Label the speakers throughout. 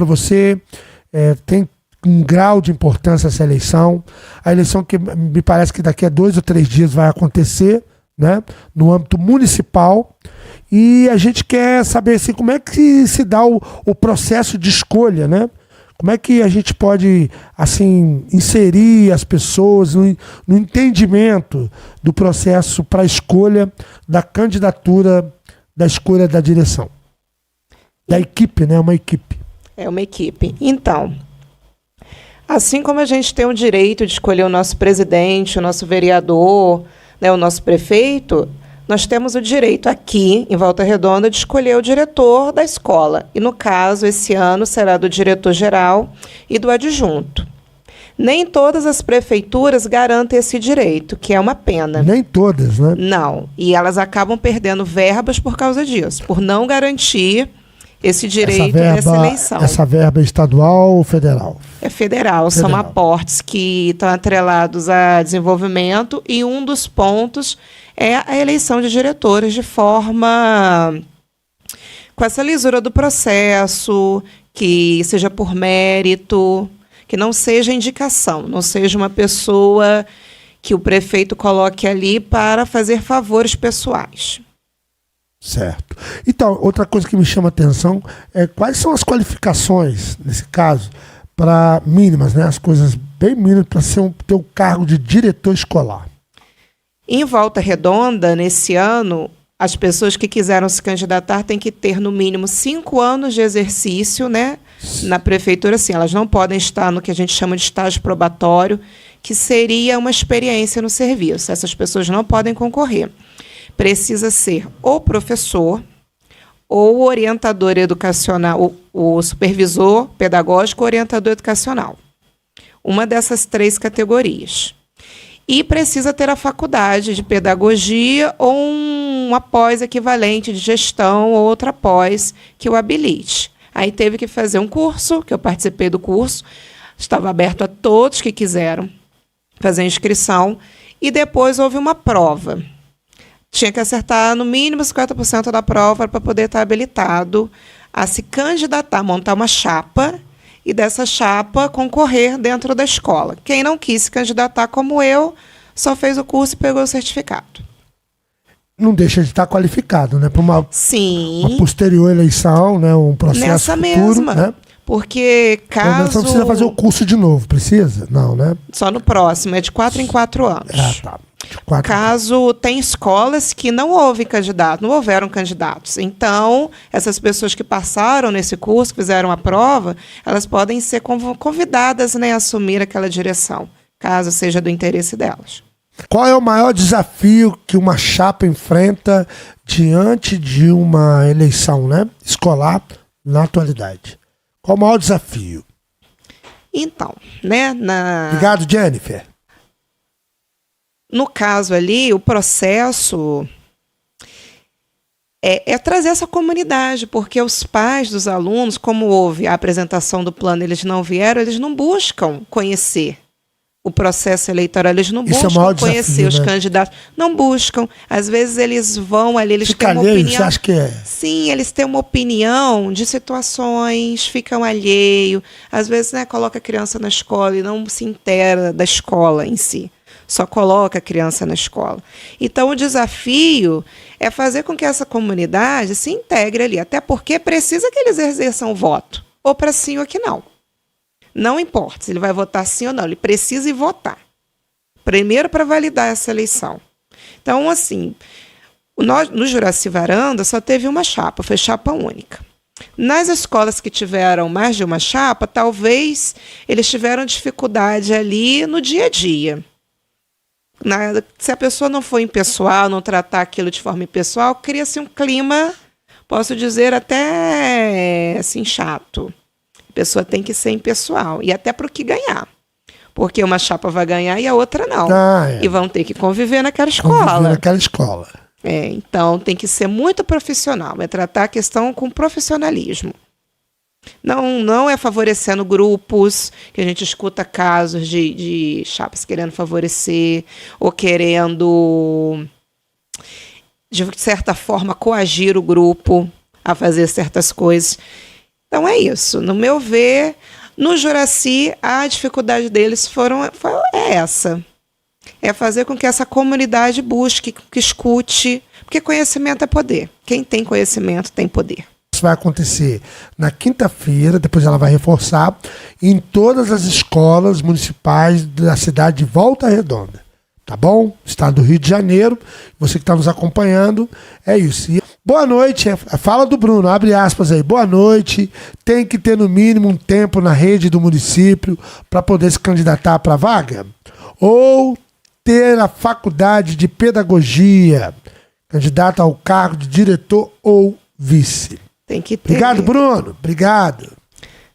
Speaker 1: para você, tem um grau de importância essa eleição. A eleição que me parece que daqui a 2 ou 3 dias vai acontecer, né, no âmbito municipal. E a gente quer saber assim, como é que se dá o processo de escolha, né? Como é que a gente pode assim, inserir as pessoas no entendimento do processo para a escolha da candidatura, da escolha da direção? Da equipe, né? Uma equipe.
Speaker 2: É uma equipe. Então, assim como a gente tem o direito de escolher o nosso presidente, o nosso vereador, né, o nosso prefeito, nós temos o direito aqui, em Volta Redonda, de escolher o diretor da escola. E, no caso, esse ano será do diretor-geral e do adjunto. Nem todas as prefeituras garantem esse direito, que é uma pena.
Speaker 1: Nem todas, né?
Speaker 2: Não. E elas acabam perdendo verbas por causa disso, por não garantir esse direito dessa eleição.
Speaker 1: Essa verba é estadual ou federal?
Speaker 2: É federal. São aportes que estão atrelados a desenvolvimento e um dos pontos é a eleição de diretores de forma com essa lisura do processo, que seja por mérito, que não seja indicação, não seja uma pessoa que o prefeito coloque ali para fazer favores pessoais.
Speaker 1: Certo. Então, outra coisa que me chama a atenção é quais são as qualificações, nesse caso, para mínimas, né? As coisas bem mínimas para ter o cargo de diretor escolar.
Speaker 2: Em Volta Redonda, nesse ano, as pessoas que quiseram se candidatar têm que ter, no mínimo, 5 anos de exercício, né, na prefeitura. Sim, elas não podem estar no que a gente chama de estágio probatório, que seria uma experiência no serviço. Essas pessoas não podem concorrer. Precisa ser ou professor, ou orientador educacional, o supervisor pedagógico ou orientador educacional. Uma dessas 3 categorias. E precisa ter a faculdade de pedagogia ou uma pós equivalente de gestão ou outra pós que o habilite. Aí teve que fazer um curso, que eu participei do curso, estava aberto a todos que quiseram fazer a inscrição, e depois houve uma prova. Tinha que acertar no mínimo 50% da prova para poder estar habilitado a se candidatar, montar uma chapa e dessa chapa concorrer dentro da escola. Quem não quis se candidatar, como eu, só fez o curso e pegou o certificado.
Speaker 1: Não deixa de estar qualificado, né? Para uma posterior eleição, né? Um processo
Speaker 2: nessa
Speaker 1: futuro,
Speaker 2: mesma,
Speaker 1: né?
Speaker 2: Porque caso...
Speaker 1: Não precisa fazer o curso de novo, precisa? Não, né?
Speaker 2: Só no próximo, é de 4 em 4 anos.
Speaker 1: Ah, tá.
Speaker 2: Caso tem escolas que não houve candidato, não houveram candidatos. Então, essas pessoas que passaram nesse curso, que fizeram a prova, elas podem ser convidadas, né, a assumir aquela direção, caso seja do interesse delas.
Speaker 1: Qual é o maior desafio que uma chapa enfrenta diante de uma eleição, né, escolar na atualidade? Qual o maior desafio?
Speaker 2: Então, né,
Speaker 1: Obrigado, Jennifer.
Speaker 2: No caso ali, o processo é trazer essa comunidade, porque os pais dos alunos, como houve a apresentação do plano, eles não vieram, eles não buscam conhecer o processo eleitoral, eles não buscam conhecer os candidatos, não buscam. Às vezes eles vão ali, eles têm uma opinião.
Speaker 1: Você acha que é?
Speaker 2: Sim, eles têm uma opinião de situações, ficam alheio. Às vezes, né, coloca a criança na escola e não se inteira da escola em si. Só coloca a criança na escola. Então, o desafio é fazer com que essa comunidade se integre ali, até porque precisa que eles exerçam o voto, ou para sim ou que não. Não importa se ele vai votar sim ou não, ele precisa ir votar. Primeiro, para validar essa eleição. Então, assim, no Juraci Varanda só teve uma chapa, foi chapa única. Nas escolas que tiveram mais de uma chapa, talvez eles tiveram dificuldade ali no dia a dia. Se a pessoa não for impessoal, não tratar aquilo de forma impessoal, cria-se um clima, posso dizer, até assim, chato. A pessoa tem que ser impessoal, e até para o que ganhar. Porque uma chapa vai ganhar e a outra não. E vão ter que conviver naquela escola. Então tem que ser muito profissional, é tratar a questão com profissionalismo. Não é favorecendo grupos, que a gente escuta casos de chapas querendo favorecer ou querendo, de certa forma, coagir o grupo a fazer certas coisas. Então é isso. No meu ver, no Juraci, a dificuldade deles é essa. É fazer com que essa comunidade busque, que escute, porque conhecimento é poder. Quem tem conhecimento tem poder.
Speaker 1: Isso vai acontecer na quinta-feira, depois ela vai reforçar, em todas as escolas municipais da cidade de Volta Redonda. Tá bom? Estado do Rio de Janeiro. Você que está nos acompanhando, é isso. E boa noite, fala do Bruno, abre aspas aí. Boa noite, tem que ter no mínimo um tempo na rede do município para poder se candidatar para a vaga? Ou ter a faculdade de pedagogia, candidata ao cargo de diretor ou vice?
Speaker 2: Tem que ter.
Speaker 1: Obrigado, Bruno. Obrigado.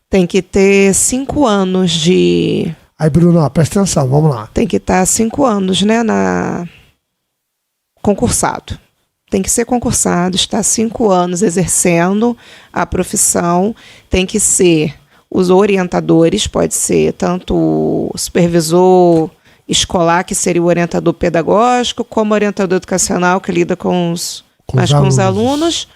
Speaker 2: Tem que ter 5 anos de...
Speaker 1: Aí, Bruno, ó, presta atenção, vamos lá.
Speaker 2: Tem que estar 5 anos, né, concursado. Tem que ser concursado, estar 5 anos exercendo a profissão. Tem que ser os orientadores, pode ser tanto o supervisor escolar, que seria o orientador pedagógico, como o orientador educacional, que lida com os alunos.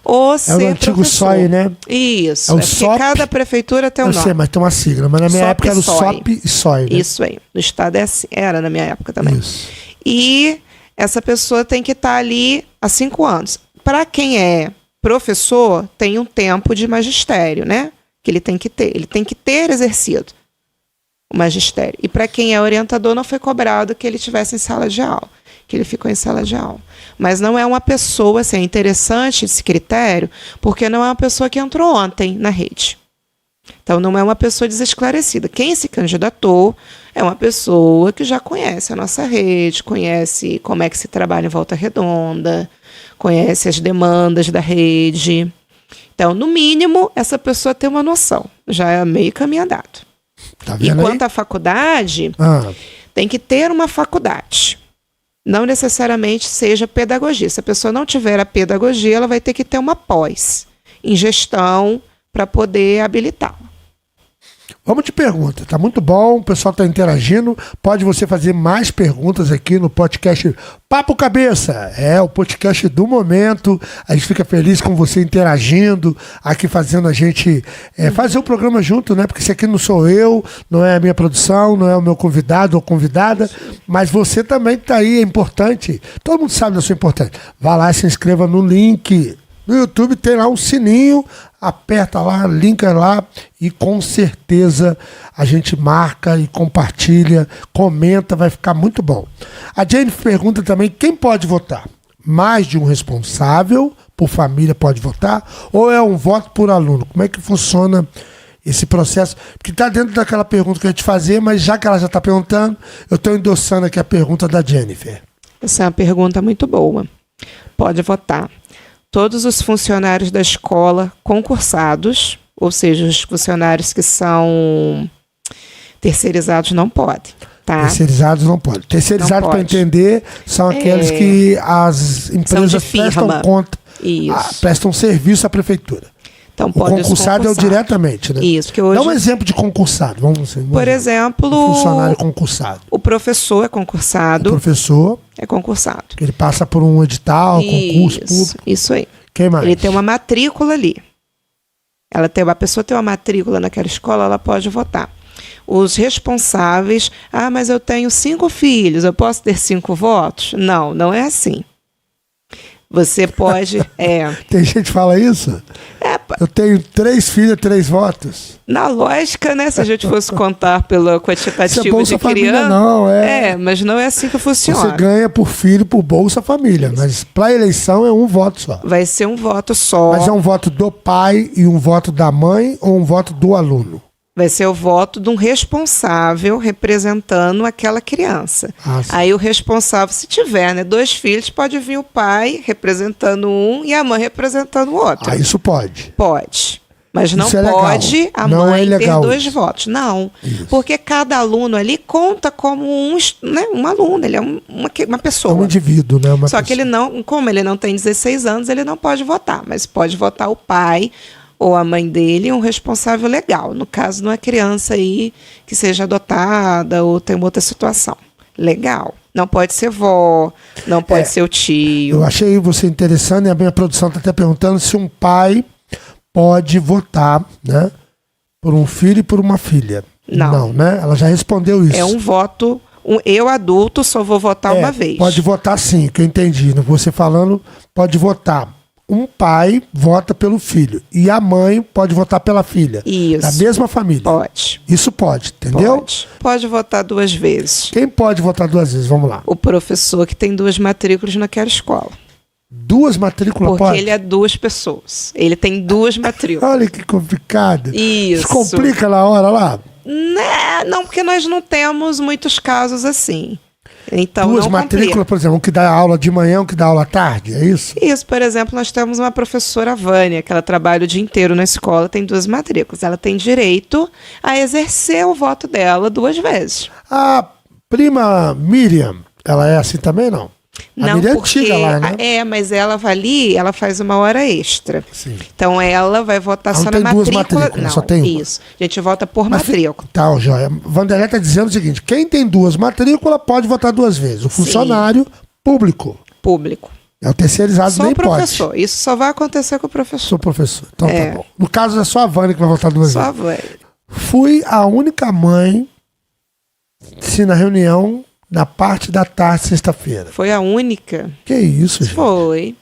Speaker 2: Ou ser
Speaker 1: o antigo
Speaker 2: professor.
Speaker 1: SOI, né?
Speaker 2: Isso.
Speaker 1: É o
Speaker 2: porque
Speaker 1: SOP,
Speaker 2: cada prefeitura tem um nome.
Speaker 1: Eu sei, mas tem uma sigla. Mas na minha época era o SOP e SOI. Né?
Speaker 2: Isso aí. No estado é assim. Era na minha época também.
Speaker 1: Isso.
Speaker 2: E essa pessoa tem que estar ali há 5 anos. Para quem é professor, tem um tempo de magistério, né? Que ele tem que ter. Ele tem que ter exercido o magistério. E para quem é orientador, não foi cobrado que ele estivesse em sala de aula. Que ele ficou em sala de aula. Mas não é uma pessoa, assim, é interessante esse critério, porque não é uma pessoa que entrou ontem na rede. Então, não é uma pessoa desesclarecida. Quem se candidatou é uma pessoa que já conhece a nossa rede, conhece como é que se trabalha em Volta Redonda, conhece as demandas da rede. Então, no mínimo, essa pessoa tem uma noção. Já é meio caminho andado.
Speaker 1: Tá vendo?
Speaker 2: Enquanto a faculdade, tem que ter uma faculdade. Não necessariamente seja pedagogia. Se a pessoa não tiver a pedagogia, ela vai ter que ter uma pós em gestão para poder habilitar.
Speaker 1: Vamos de pergunta. Tá muito bom, o pessoal está interagindo. Pode você fazer mais perguntas aqui no podcast Papo Cabeça. É o podcast do momento. A gente fica feliz com você interagindo, aqui fazendo a gente fazer o programa junto, né? Porque isso aqui não sou eu, não é a minha produção, não é o meu convidado ou convidada, mas você também está aí, é importante. Todo mundo sabe da sua importância. Vá lá e se inscreva no link. No YouTube tem lá um sininho, aperta lá, linka lá e com certeza a gente marca e compartilha, comenta, vai ficar muito bom. A Jane pergunta também quem pode votar? Mais de um responsável por família pode votar ou é um voto por aluno? Como é que funciona esse processo? Porque está dentro daquela pergunta que eu ia te fazer, mas já que ela já está perguntando, eu estou endossando aqui a pergunta da Jennifer.
Speaker 2: Essa é uma pergunta muito boa. Pode votar. Todos os funcionários da escola concursados, ou seja, os funcionários que são terceirizados não podem. Tá?
Speaker 1: Terceirizados não podem. Terceirizados, para entender, são aqueles que as empresas prestam conta, prestam serviço à prefeitura.
Speaker 2: Então,
Speaker 1: o concursado é o diretamente, né?
Speaker 2: Isso, que hoje...
Speaker 1: Dá um exemplo de concursado.
Speaker 2: Por exemplo,
Speaker 1: o funcionário concursado.
Speaker 2: O professor é concursado.
Speaker 1: O professor
Speaker 2: é concursado.
Speaker 1: Ele passa por um edital, concurso público.
Speaker 2: Isso aí.
Speaker 1: Quem mais?
Speaker 2: Ele tem uma matrícula ali. A pessoa tem uma matrícula naquela escola, ela pode votar. Os responsáveis, mas eu tenho 5 filhos, eu posso ter 5 votos? Não, não é assim. Você pode...
Speaker 1: Tem gente que fala isso? Eu tenho 3 filhos, 3 votos.
Speaker 2: Na lógica, né? Se a gente fosse contar pelo quantitativo de criança...
Speaker 1: Não,
Speaker 2: mas não é assim que funciona.
Speaker 1: Você ganha por filho, por Bolsa Família. Isso. Mas para eleição é um voto só.
Speaker 2: Vai ser um voto só.
Speaker 1: Mas é um voto do pai e um voto da mãe ou um voto do aluno?
Speaker 2: Vai ser o voto de um responsável representando aquela criança. Aí o responsável, se tiver, né, 2 filhos, pode vir o pai representando um e a mãe representando o outro.
Speaker 1: Isso pode?
Speaker 2: Pode. Mas não pode a mãe ter 2 votos. Não. Isso. Porque cada aluno ali conta como um aluno. Ele é uma pessoa.
Speaker 1: É um indivíduo, né?
Speaker 2: Só que ele não, como ele não tem 16 anos, ele não pode votar. Mas pode votar o pai ou a mãe dele, um responsável legal. No caso, de uma criança aí que seja adotada ou tem outra situação. Legal. Não pode ser vó, não pode ser o tio.
Speaker 1: Eu achei você interessante e a minha produção está até perguntando se um pai pode votar, né, por um filho e por uma filha.
Speaker 2: Não.
Speaker 1: Né? Ela já respondeu isso.
Speaker 2: É um voto. Eu, adulto, só vou votar uma vez.
Speaker 1: Pode votar sim, que eu entendi. Você falando, pode votar. Um pai vota pelo filho e a mãe pode votar pela filha.
Speaker 2: Isso.
Speaker 1: Da mesma família.
Speaker 2: Pode.
Speaker 1: Isso pode, entendeu?
Speaker 2: Pode votar 2 vezes.
Speaker 1: Quem pode votar 2 vezes? Vamos lá.
Speaker 2: O professor que tem 2 matrículas naquela escola.
Speaker 1: 2 matrículas
Speaker 2: Porque
Speaker 1: pode?
Speaker 2: ele é 2 pessoas. Ele tem 2 matrículas.
Speaker 1: Olha que complicado.
Speaker 2: Isso.
Speaker 1: Complica na hora lá.
Speaker 2: Né? Não, porque nós não temos muitos casos assim. Então,
Speaker 1: 2
Speaker 2: não
Speaker 1: matrículas,
Speaker 2: complica.
Speaker 1: por exemplo, um que dá aula de manhã, um que dá aula à tarde, é isso?
Speaker 2: Isso, por exemplo, nós temos uma professora Vânia, que ela trabalha o dia inteiro na escola, tem 2 matrículas. Ela tem direito a exercer o voto dela 2 vezes.
Speaker 1: A prima Miriam, ela é assim também, não? A
Speaker 2: Não,
Speaker 1: Miriam é
Speaker 2: porque
Speaker 1: antiga lá, né?
Speaker 2: mas ela vai ali, ela faz uma hora extra.
Speaker 1: Sim.
Speaker 2: Então ela vai votar
Speaker 1: Ela
Speaker 2: só
Speaker 1: não
Speaker 2: na
Speaker 1: tem 2
Speaker 2: matrícula.
Speaker 1: matrículas,
Speaker 2: Não,
Speaker 1: só tem uma.
Speaker 2: isso. A gente vota por
Speaker 1: Mas
Speaker 2: matrícula.
Speaker 1: Tá, joia. Vanderlei está dizendo o seguinte: quem tem 2 matrículas pode votar 2 vezes. O funcionário público.
Speaker 2: Público.
Speaker 1: É o terceirizado,
Speaker 2: Só
Speaker 1: nem
Speaker 2: o professor.
Speaker 1: pode.
Speaker 2: Isso só vai acontecer com o professor.
Speaker 1: Sou professor. Então
Speaker 2: É.
Speaker 1: tá bom. No caso, é só a Vânia que vai votar 2
Speaker 2: Só
Speaker 1: vezes.
Speaker 2: vai.
Speaker 1: Fui a única mãe na reunião na parte da tarde, sexta-feira.
Speaker 2: Foi a única.
Speaker 1: Que isso, gente?
Speaker 2: Foi.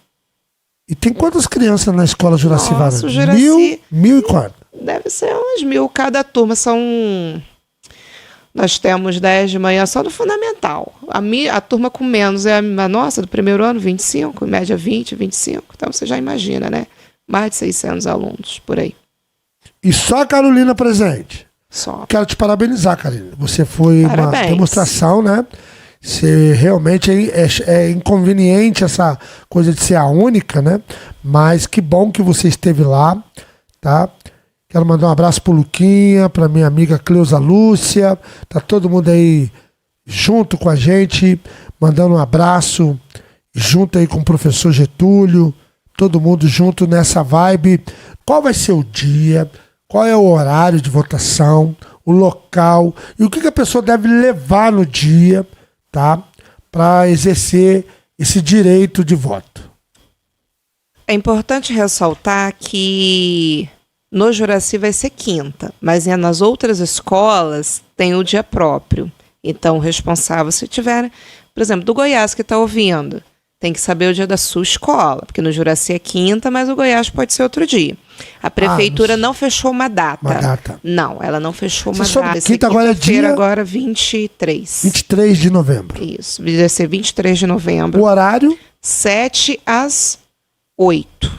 Speaker 1: E tem quantas crianças na escola Juraci
Speaker 2: Nossa,
Speaker 1: Varanda?
Speaker 2: o Juraci-
Speaker 1: Mil e quanto?
Speaker 2: Deve ser uns 1.000 cada turma. Nós temos 10 de manhã só do fundamental. A turma com menos é a nossa, do primeiro ano, 25, em média 20, 25. Então você já imagina, né? Mais de 600 alunos por aí.
Speaker 1: E só a Carolina presente.
Speaker 2: Só.
Speaker 1: Quero te parabenizar, Carolina. Você foi
Speaker 2: Parabéns.
Speaker 1: uma demonstração, né? Você realmente é inconveniente essa coisa de ser a única, né? Mas que bom que você esteve lá, tá? Quero mandar um abraço pro Luquinha, pra minha amiga Cleusa Lúcia. Tá todo mundo aí junto com a gente, mandando um abraço, junto aí com o professor Getúlio, todo mundo junto nessa vibe. Qual vai ser o dia? Qual é o horário de votação? O local? E o que a pessoa deve levar no dia, tá? Para exercer esse direito de voto?
Speaker 2: É importante ressaltar que no Juraci vai ser quinta, mas nas outras escolas tem o dia próprio. Então, o responsável, se tiver, por exemplo, do Goiás que está ouvindo, tem que saber o dia da sua escola, porque no Juraci é quinta, mas o Goiás pode ser outro dia. A prefeitura não fechou uma data.
Speaker 1: Uma data.
Speaker 2: Não, ela não fechou uma
Speaker 1: Você soube,
Speaker 2: data.
Speaker 1: quinta agora é dia-
Speaker 2: Agora 23.
Speaker 1: 23 de novembro.
Speaker 2: Isso, vai ser 23 de novembro.
Speaker 1: O horário,
Speaker 2: 7 às 8.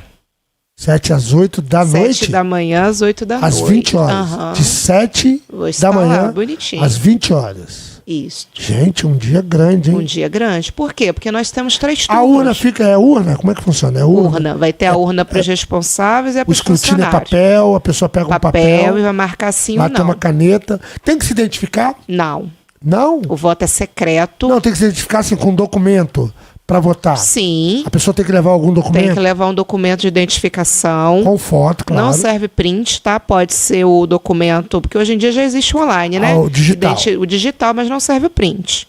Speaker 1: 7 às 8 da
Speaker 2: 7
Speaker 1: noite,
Speaker 2: da manhã às 8 da
Speaker 1: às
Speaker 2: noite.
Speaker 1: 20 horas.
Speaker 2: Aham.
Speaker 1: De 7
Speaker 2: Vou
Speaker 1: da
Speaker 2: estar
Speaker 1: manhã
Speaker 2: lá, bonitinho.
Speaker 1: às 20 horas.
Speaker 2: Isso.
Speaker 1: Gente, um dia grande, hein?
Speaker 2: Um dia grande. Por quê? Porque nós temos 3 turmas.
Speaker 1: A urna fica, é urna? Como é que funciona? É urna?
Speaker 2: Vai ter a urna para os responsáveis e a
Speaker 1: O
Speaker 2: para os
Speaker 1: escrutínio é
Speaker 2: funcionários.
Speaker 1: papel, a pessoa pega um
Speaker 2: papel
Speaker 1: papel,
Speaker 2: e vai marcar sim ou
Speaker 1: vai ter uma
Speaker 2: não.
Speaker 1: caneta. Tem que se identificar?
Speaker 2: Não.
Speaker 1: Não?
Speaker 2: O voto é secreto.
Speaker 1: Não, tem que se identificar assim, com um documento para votar.
Speaker 2: Sim.
Speaker 1: A pessoa tem que levar algum
Speaker 2: Tem
Speaker 1: documento
Speaker 2: que levar um documento de identificação.
Speaker 1: com foto, claro.
Speaker 2: Não serve print, tá? Pode ser o documento, porque hoje em dia já existe online, né?
Speaker 1: O digital.
Speaker 2: O digital, mas não serve o print.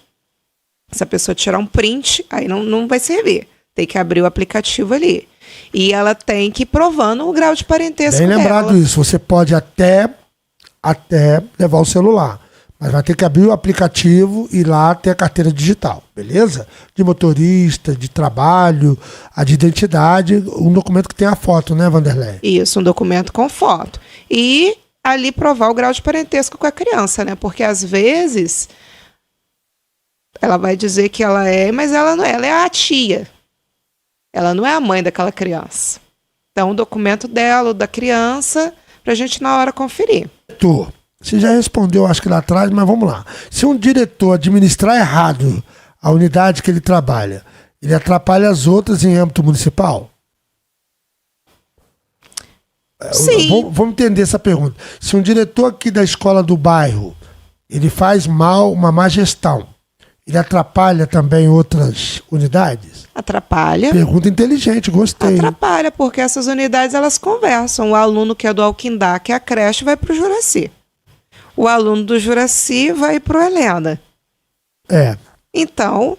Speaker 2: Se a pessoa tirar um print, aí não vai servir. Tem que abrir o aplicativo ali. E ela tem que ir provando o grau de parentesco
Speaker 1: Bem lembrado
Speaker 2: dela.
Speaker 1: isso. Você pode até levar o celular. Mas vai ter que abrir o aplicativo e lá ter a carteira digital, beleza? De motorista, de trabalho, a de identidade, um documento que tem a foto, né, Vanderlei?
Speaker 2: Isso, um documento com foto. E ali provar o grau de parentesco com a criança, né? Porque às vezes ela vai dizer que ela é, mas ela não é, ela é a tia. Ela não é a mãe daquela criança. Então, o documento dela, o da criança, pra gente na hora conferir.
Speaker 1: Diretor, você já respondeu, acho que lá atrás, mas vamos lá. Se um diretor administrar errado a unidade que ele trabalha, ele atrapalha as outras em âmbito municipal?
Speaker 2: Sim.
Speaker 1: Vamos entender essa pergunta. Se um diretor aqui da escola do bairro, ele faz mal, uma má gestão, ele atrapalha também outras unidades?
Speaker 2: Atrapalha.
Speaker 1: Pergunta inteligente, gostei.
Speaker 2: Atrapalha, porque essas unidades elas conversam. O aluno que é do Alquindá, que é a creche, vai para o Juraci. O aluno do Juraci vai para o Helena.
Speaker 1: É.
Speaker 2: Então,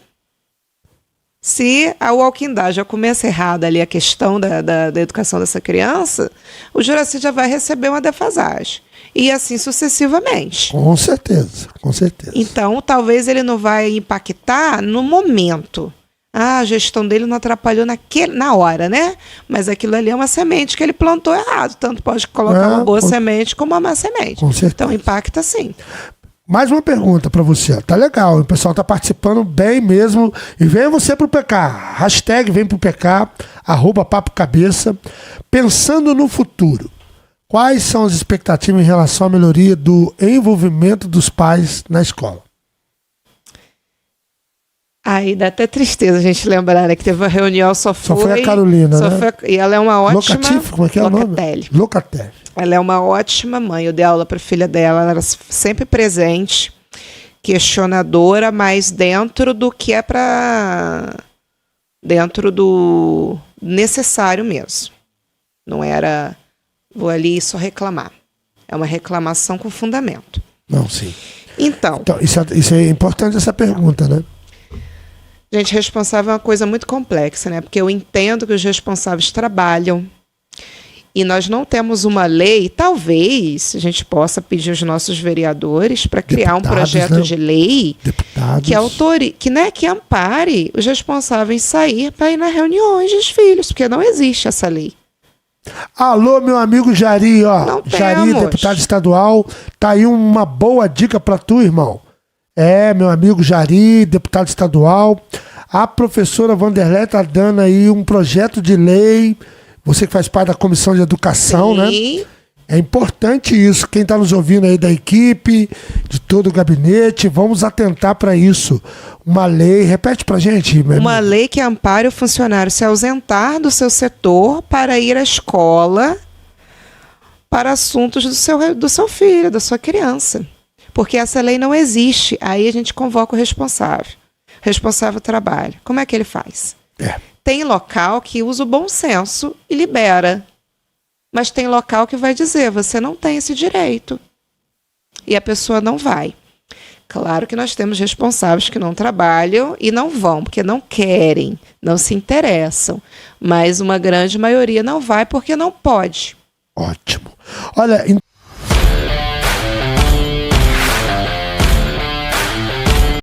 Speaker 2: Se a Walking já começa errado ali a questão da educação dessa criança, o Juraci já vai receber uma defasagem. E assim sucessivamente.
Speaker 1: Com certeza, com certeza.
Speaker 2: Então, talvez ele não vai impactar no momento. A gestão dele não atrapalhou na hora, né? Mas aquilo ali é uma semente que ele plantou errado. Tanto pode colocar uma boa semente como uma má semente.
Speaker 1: Com certeza.
Speaker 2: Então, impacta sim.
Speaker 1: Mais uma pergunta para você. Tá legal, o pessoal tá participando bem mesmo. E venha você pro PK. Hashtag vem pro PK, @Papo Cabeça. Pensando no futuro, quais são as expectativas em relação à melhoria do envolvimento dos pais na escola?
Speaker 2: Aí dá até tristeza a gente lembrar, né, que teve uma reunião, só foi
Speaker 1: a Carolina, né?
Speaker 2: E ela é uma ótima...
Speaker 1: Locativo, como é que é o nome? Locatelli. Ela
Speaker 2: é uma ótima mãe. Eu dei aula para a filha dela, ela era sempre presente, questionadora, mas dentro do que é dentro do necessário mesmo. Não era, vou ali só reclamar. É uma reclamação com fundamento.
Speaker 1: Não, sim.
Speaker 2: Então
Speaker 1: isso é importante, essa pergunta, né?
Speaker 2: Gente, responsável é uma coisa muito complexa, né? Porque eu entendo que os responsáveis trabalham e nós não temos uma lei. Talvez a gente possa pedir aos nossos vereadores para criar um projeto, né, de lei que ampare os responsáveis sair para ir nas reuniões dos filhos, porque não existe essa lei.
Speaker 1: Alô, meu amigo Jari, ó.
Speaker 2: Não
Speaker 1: Jari,
Speaker 2: temos.
Speaker 1: deputado estadual, tá aí uma boa dica para tu, irmão. Meu amigo Jari, deputado estadual. A professora Vanderlei está dando aí um projeto de lei. Você que faz parte da comissão de educação,
Speaker 2: sim,
Speaker 1: né? É importante isso. Quem está nos ouvindo aí da equipe, de todo o gabinete, vamos atentar para isso. Uma lei, repete para gente.
Speaker 2: Uma lei que ampare o funcionário se ausentar do seu setor para ir à escola para assuntos do seu filho, da sua criança. Porque essa lei não existe. Aí a gente convoca o responsável. O responsável trabalha. Como é que ele faz? Tem local que usa o bom senso e libera. Mas tem local que vai dizer, você não tem esse direito. E a pessoa não vai. Claro que nós temos responsáveis que não trabalham e não vão, porque não querem, não se interessam. Mas uma grande maioria não vai porque não pode.
Speaker 1: Ótimo. Olha,